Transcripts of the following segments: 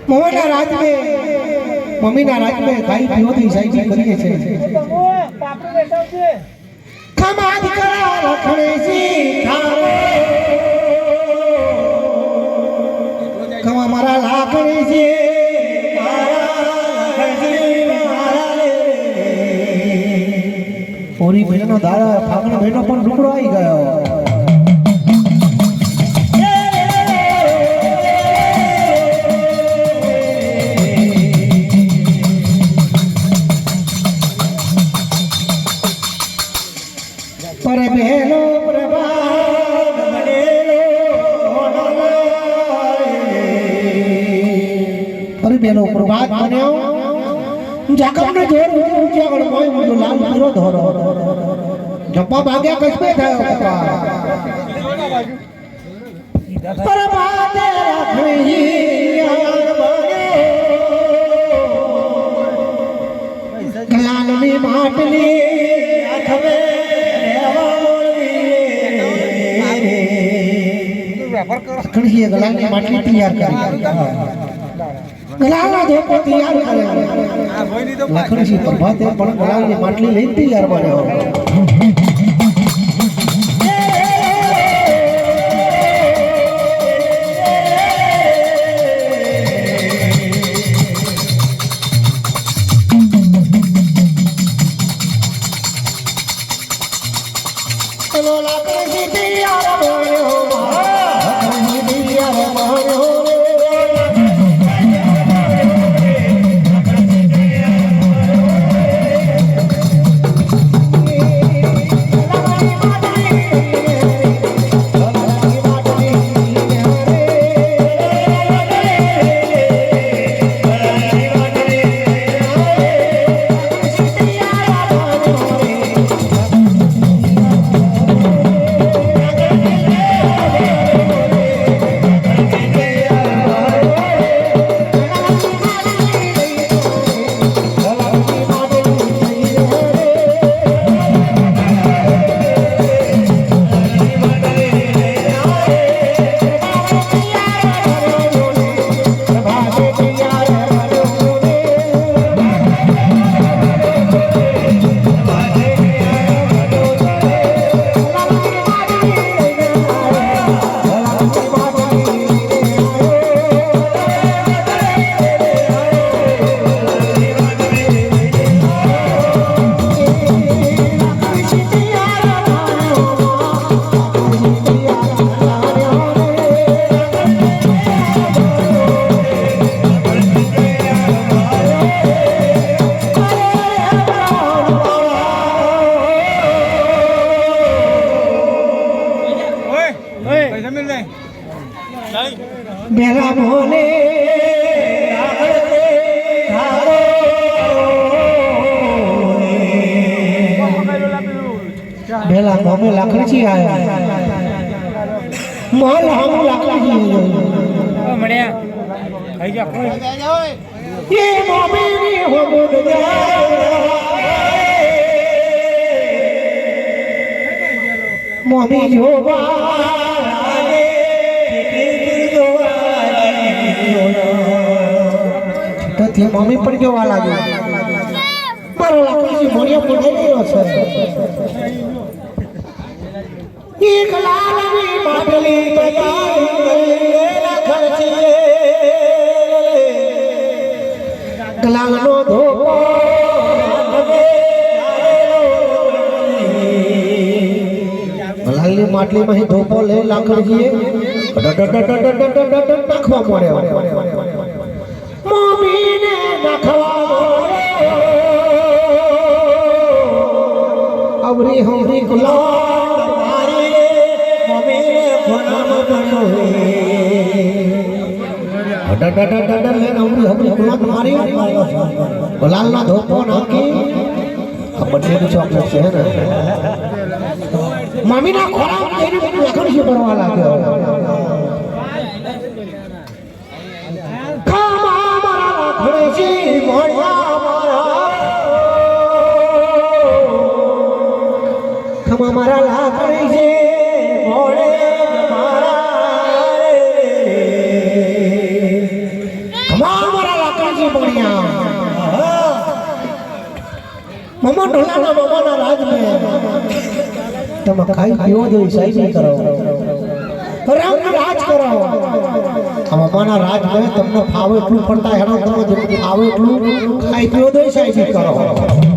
મોહના રાજ में મમ્મીના રાજ में ખાઈ પીઓથી સાઈજી કરીએ છે ખમાદ કરા રખણેજી થારે ખમા મારા લાકણીજી ઓરી બહેનો દાડા ફાગણ બહેનો પણ ટુકડો આવી ગયો પર બહેનો પ્રભાત બનેલો પર બહેનો પ્રભાત બન્યો જાકમને જોર ઊંચા ગળ કોઈ મુજો લાલ પૂરો ધોરો જપ્પા ભાગ્યા કસબે થયો કપા પ્રભાત રાખણી યાર બને લાલની માટલી આઠમે કણસીએ ગલાની માટલી તૈયાર કરી ગલાના ધોકો તૈયાર કરે લખણસી પ્રભાતે પણ ગલાની માટલી લઈને તૈયાર બન્યો બેલા મોને બેલા મોમે લાકડી આયા મોલ હમ લાકડી મળ્યા થઈ ગયા એ મોમેની હો બોલ મોમી જોવા તે મમ્મી પણ જોવા લાગી મારો લાકડી મોડિયો પડી ગયો છે એક લાલની માટલી ગલાલનો ધોકો ગલાલની માટલીમાં ધોકો લે લાકડીએ નાખવા પડ્યો મમ્મીને અવરી હમરી ગુલામ મારી મમ્મીને ગુલામ બન્યો લે અવરી હમરી ગુલામ મારી ગુલાલના ધોકો નાખી આ બંનેનું ચોકલેટ છે ને મમ્મીના ખોરાક લઈને લખણસી ભરવા લાગ્યો મારા લાકડી છે મોડે મારા મમા ઢોલાના મમાના રાજ મે તમે ખાઈ પીવો જોઈ સાઈઝ કરો રામ રાજ કરો આ મમાના રાજ મે તમને ફાવે એટલું ફરતા હેડો તમે જેટલું ફાવે એટલું ખાઈ પીવો જોઈ સાઈઝ કરો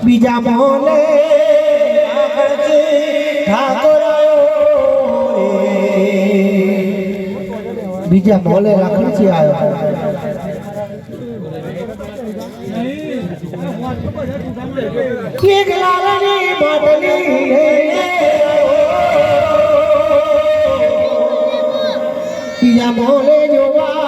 બીજા મોલે બીજા મોલે રાખડી આવ્યો એક લાલની માટલી બીજા મોલે જોવા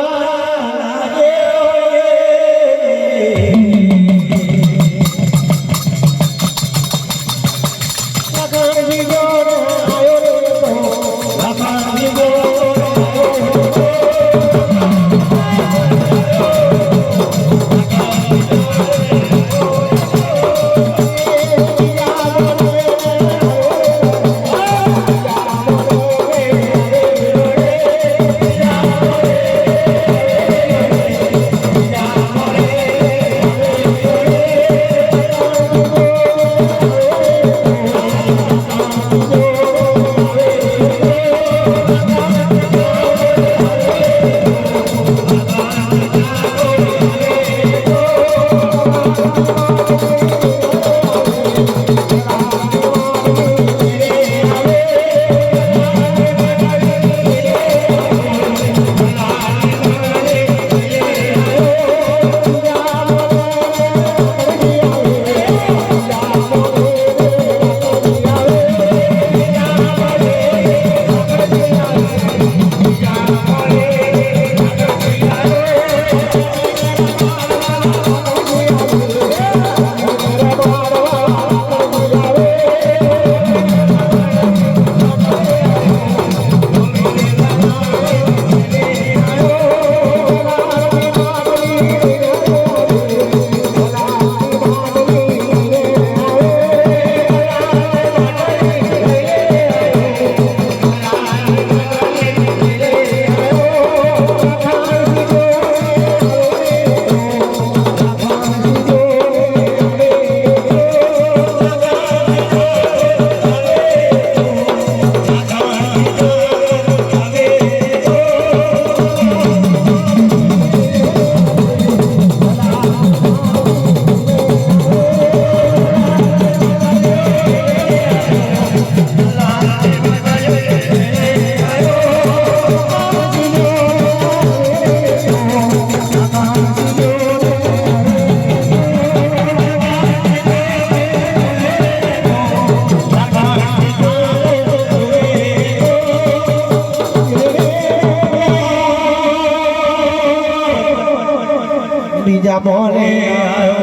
બીજા મોલે